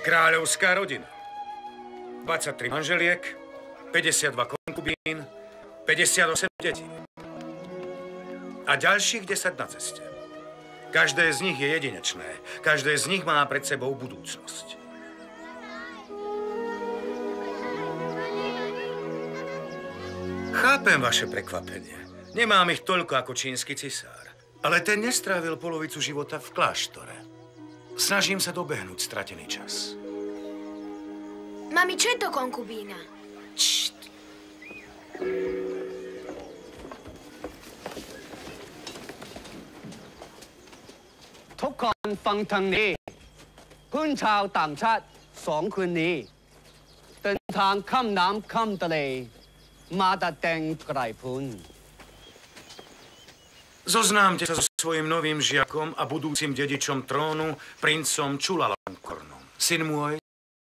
Kráľovská rodina. 23 manželiek, 52 konkubín, 58 detí. A ďalších 10 na ceste. Každé z nich je jedinečné. Každé z nich má pred sebou budúcnosť. Chápem vaše prekvapenie. Nemám ich toľko ako čínsky cisár. Ale ten nestrávil polovicu života v kláštore. Snažím sa dobehnúť stratený čas. Mami, čo je to konkubína? Čšt. Tukanฟังทางนี้คุณชาวต่างชาติ2 คืนนี้เดินทางข้ามน้ำข้ามทะเลมาดัดแต่งไกรพุน Zoznámte sa so svojím novým žiakom a budúcim dedičom trónu, princom Chulalongkornom. Syn môj,